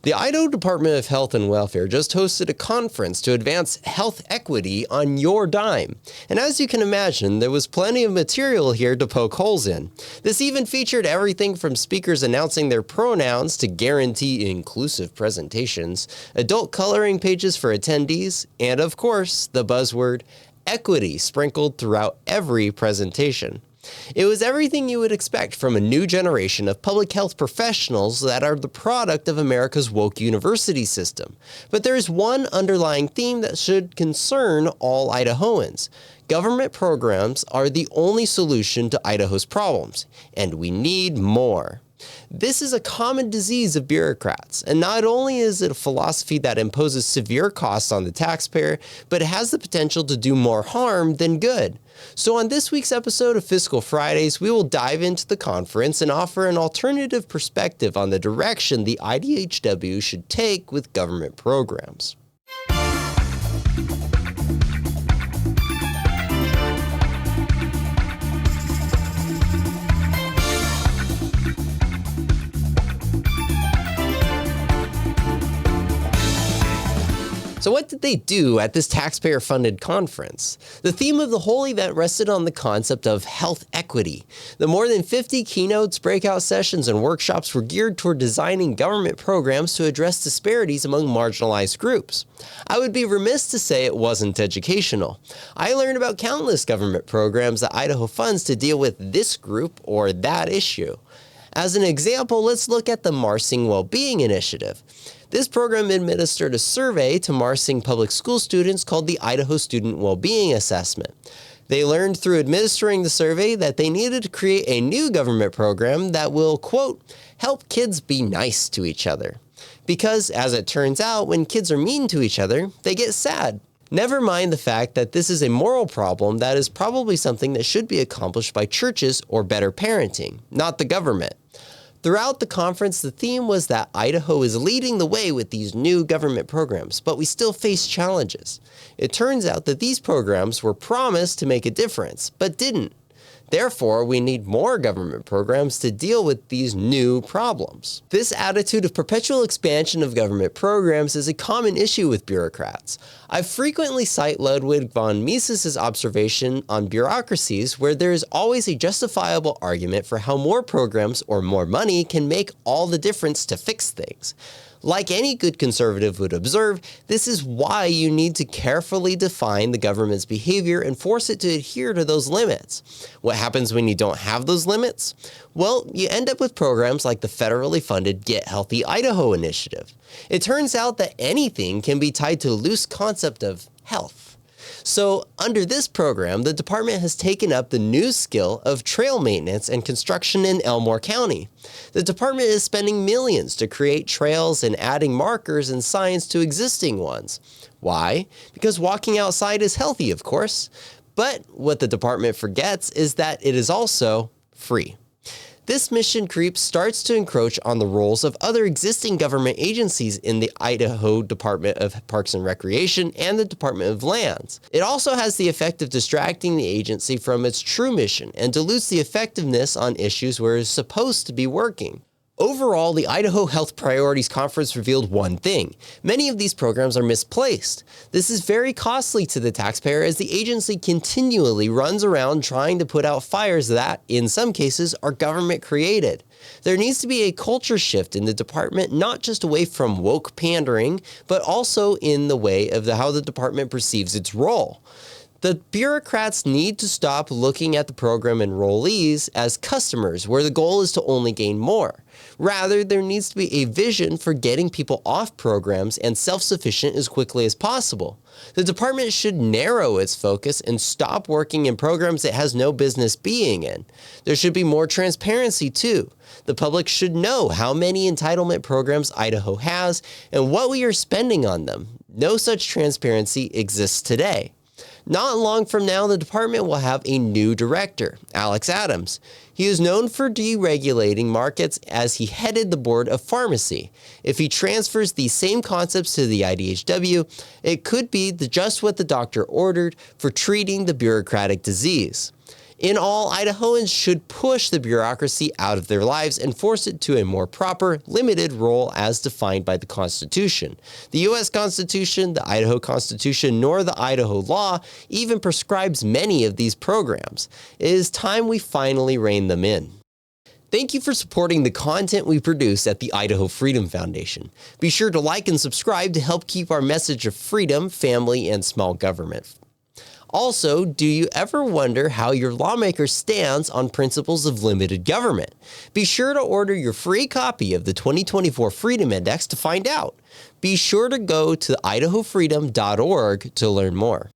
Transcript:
The Idaho Department of Health and Welfare just hosted a conference to advance health equity on your dime. And as you can imagine, there was plenty of material here to poke holes in. This even featured everything from speakers announcing their pronouns to guarantee inclusive presentations, adult coloring pages for attendees, and of course, the buzzword equity sprinkled throughout every presentation. It was everything you would expect from a new generation of public health professionals that are the product of America's woke university system. But there is one underlying theme that should concern all Idahoans. Government programs are the only solution to Idaho's problems, and we need more. This is a common disease of bureaucrats, and not only is it a philosophy that imposes severe costs on the taxpayer, but it has the potential to do more harm than good. So on this week's episode of Fiscal Fridays, we will dive into the conference and offer an alternative perspective on the direction the IDHW should take with government programs. So what did they do at this taxpayer-funded conference? The theme of the whole event rested on the concept of health equity. The more than 50 keynotes, breakout sessions, and workshops were geared toward designing government programs to address disparities among marginalized groups. I would be remiss to say it wasn't educational. I learned about countless government programs that Idaho funds to deal with this group or that issue. As an example, let's look at the Marsing Wellbeing Initiative. This program administered a survey to Marsing public school students called the Idaho Student Wellbeing Assessment. They learned through administering the survey that they needed to create a new government program that will, quote, help kids be nice to each other. Because, as it turns out, when kids are mean to each other, they get sad. Never mind the fact that this is a moral problem that is probably something that should be accomplished by churches or better parenting, not the government. Throughout the conference, the theme was that Idaho is leading the way with these new government programs, but we still face challenges. It turns out that these programs were promised to make a difference, but didn't. Therefore, we need more government programs to deal with these new problems. This attitude of perpetual expansion of government programs is a common issue with bureaucrats. I frequently cite Ludwig von Mises' observation on bureaucracies, where there is always a justifiable argument for how more programs or more money can make all the difference to fix things. Like any good conservative would observe, this is why you need to carefully define the government's behavior and force it to adhere to those limits. What happens when you don't have those limits? Well, you end up with programs like the federally funded Get Healthy Idaho initiative. It turns out that anything can be tied to a loose concept of health. So, under this program, the department has taken up the new skill of trail maintenance and construction in Elmore County. The department is spending millions to create trails and adding markers and signs to existing ones. Why? Because walking outside is healthy, of course. But what the department forgets is that it is also free. This mission creep starts to encroach on the roles of other existing government agencies in the Idaho Department of Parks and Recreation and the Department of Lands. It also has the effect of distracting the agency from its true mission and dilutes the effectiveness on issues where it is supposed to be working. Overall, the Idaho Health Priorities Conference revealed one thing. Many of these programs are misplaced. This is very costly to the taxpayer as the agency continually runs around trying to put out fires that, in some cases, are government created. There needs to be a culture shift in the department, not just away from woke pandering, but also in the way of how the department perceives its role. The bureaucrats need to stop looking at the program enrollees as customers, where the goal is to only gain more. Rather, there needs to be a vision for getting people off programs and self-sufficient as quickly as possible. The department should narrow its focus and stop working in programs it has no business being in. There should be more transparency too. The public should know how many entitlement programs Idaho has and what we are spending on them. No such transparency exists today. Not long from now, the department will have a new director, Alex Adams. He is known for deregulating markets as he headed the Board of Pharmacy. If he transfers these same concepts to the IDHW, it could be just what the doctor ordered for treating the bureaucratic disease. In all, Idahoans should push the bureaucracy out of their lives and force it to a more proper, limited role as defined by the Constitution. The U.S. Constitution, the Idaho Constitution, nor the Idaho law even prescribes many of these programs. It is time we finally rein them in. Thank you for supporting the content we produce at the Idaho Freedom Foundation. Be sure to like and subscribe to help keep our message of freedom, family, and small government. Also, do you ever wonder how your lawmaker stands on principles of limited government? Be sure to order your free copy of the 2024 Freedom Index to find out. Be sure to go to idahofreedom.org to learn more.